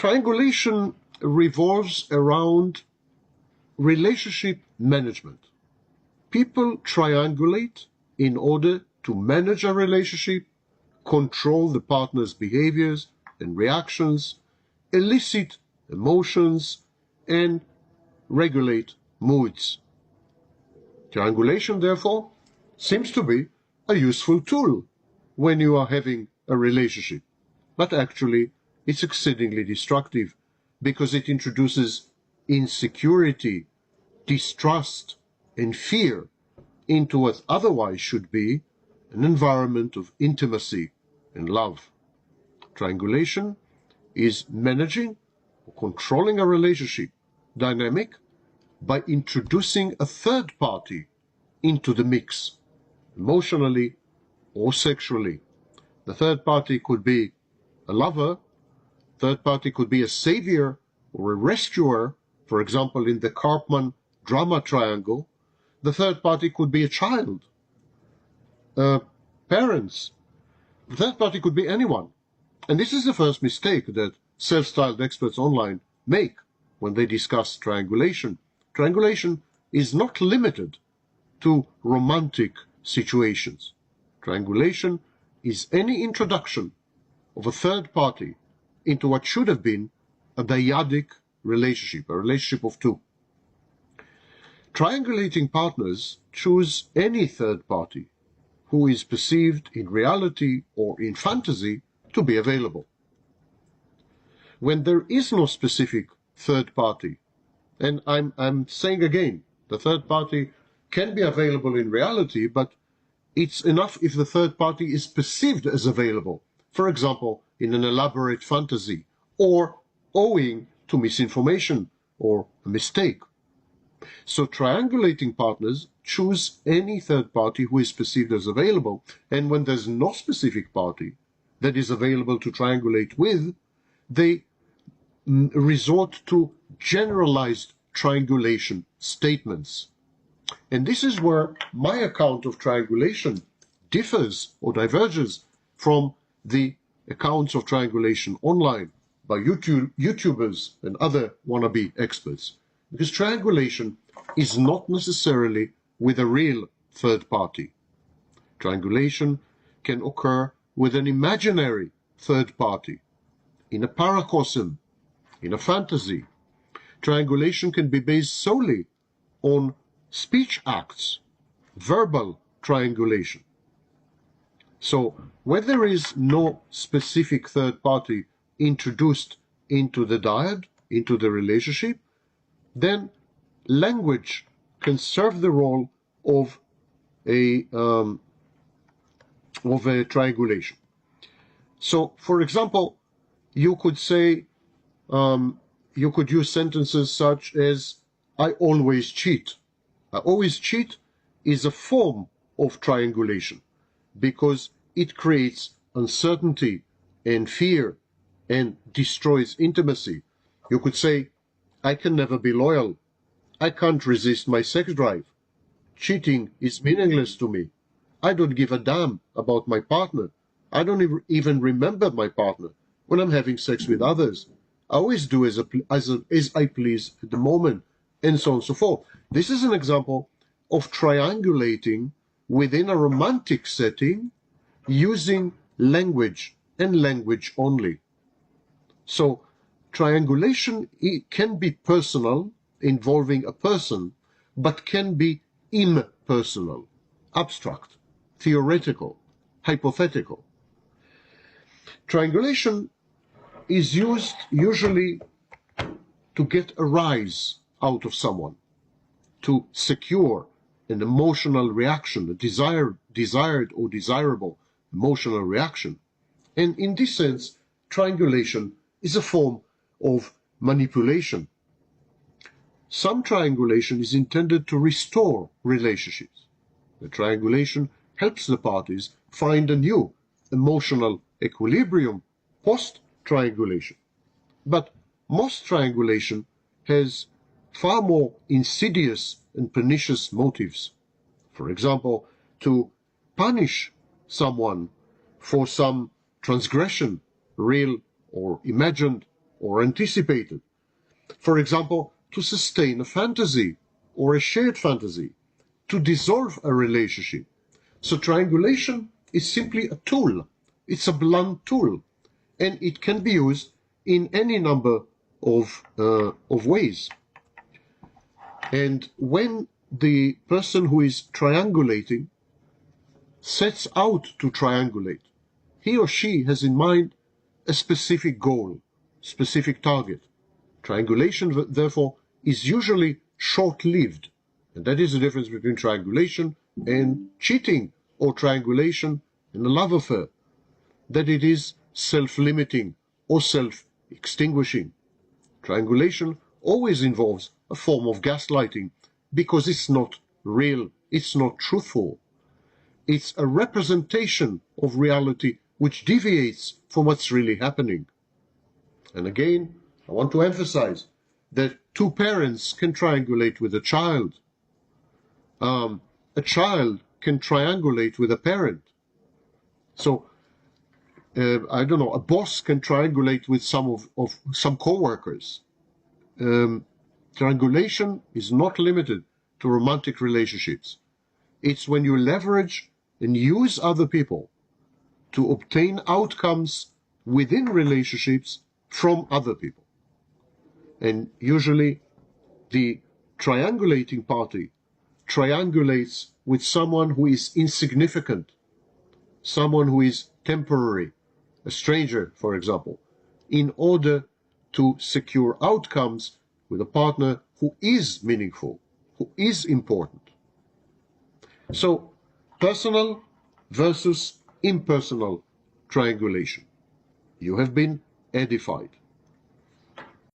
Triangulation revolves around relationship management. People triangulate in order to manage a relationship, control the partner's behaviors and reactions, elicit emotions, and regulate moods. Triangulation, therefore, seems to be a useful tool when you are having a relationship, but actually it's exceedingly destructive because it introduces insecurity, distrust, and fear into what otherwise should be an environment of intimacy and love. Triangulation is managing or controlling a relationship dynamic by introducing a third party into the mix, emotionally or sexually. The third party could be a lover, third party could be a savior or a rescuer, for example, in the Karpman drama triangle. The third party could be a child, parents. The third party could be anyone. And this is the first mistake that self-styled experts online make when they discuss triangulation. Triangulation is not limited to romantic situations. Triangulation is any introduction of a third party into what should have been a dyadic relationship, a relationship of two. Triangulating partners choose any third party who is perceived in reality or in fantasy to be available. When there is no specific third party, and I'm saying again, the third party can be available in reality, but it's enough if the third party is perceived as available, for example, in an elaborate fantasy, or owing to misinformation or a mistake. So triangulating partners choose any third party who is perceived as available, and when there's no specific party that is available to triangulate with, they resort to generalized triangulation statements. And this is where my account of triangulation differs or diverges from the accounts of triangulation online by YouTubers and other wannabe experts. Because triangulation is not necessarily with a real third party. Triangulation can occur with an imaginary third party, in a paracosm, in a fantasy. Triangulation can be based solely on speech acts, verbal triangulation. So when there is no specific third party introduced into the dyad, into the relationship, then language can serve the role of a triangulation. So, for example, you could say, you could use sentences such as, I always cheat. I always cheat is a form of triangulation because it creates uncertainty and fear and destroys intimacy. You could say, I can never be loyal. I can't resist my sex drive. Cheating is meaningless to me. I don't give a damn about my partner. I don't even remember my partner when I'm having sex with others. I always do as I please at the moment, and so on and so forth. This is an example of triangulating within a romantic setting using language and language only. So triangulation can be personal, involving a person, but can be impersonal, abstract, theoretical, hypothetical. Triangulation is used usually to get a rise out of someone, to secure an emotional reaction, a desired or desirable emotional reaction. And in this sense, triangulation is a form of manipulation. Some triangulation is intended to restore relationships. The triangulation helps the parties find a new emotional equilibrium post-triangulation. But most triangulation has far more insidious and pernicious motives. For example, to punish someone for some transgression, real or imagined, or anticipated. For example, to sustain a fantasy or a shared fantasy, to dissolve a relationship. So triangulation is simply a tool. It's a blunt tool, and it can be used in any number of ways. And when the person who is triangulating sets out to triangulate, he or she has in mind a specific goal, specific target. Triangulation, therefore, is usually short-lived. And that is the difference between triangulation and cheating, or triangulation and a love affair. That it is self-limiting or self-extinguishing. Triangulation always involves a form of gaslighting because it's not real, it's not truthful. It's a representation of reality which deviates from what's really happening. And again, I want to emphasize that two parents can triangulate with a child. A child can triangulate with a parent. So, I don't know, a boss can triangulate with some co-workers. Triangulation is not limited to romantic relationships. It's when you leverage and use other people to obtain outcomes within relationships from other people. And usually the triangulating party triangulates with someone who is insignificant, someone who is temporary, a stranger, for example, in order to secure outcomes with a partner who is meaningful, who is important. So, personal versus impersonal triangulation. You have been edified.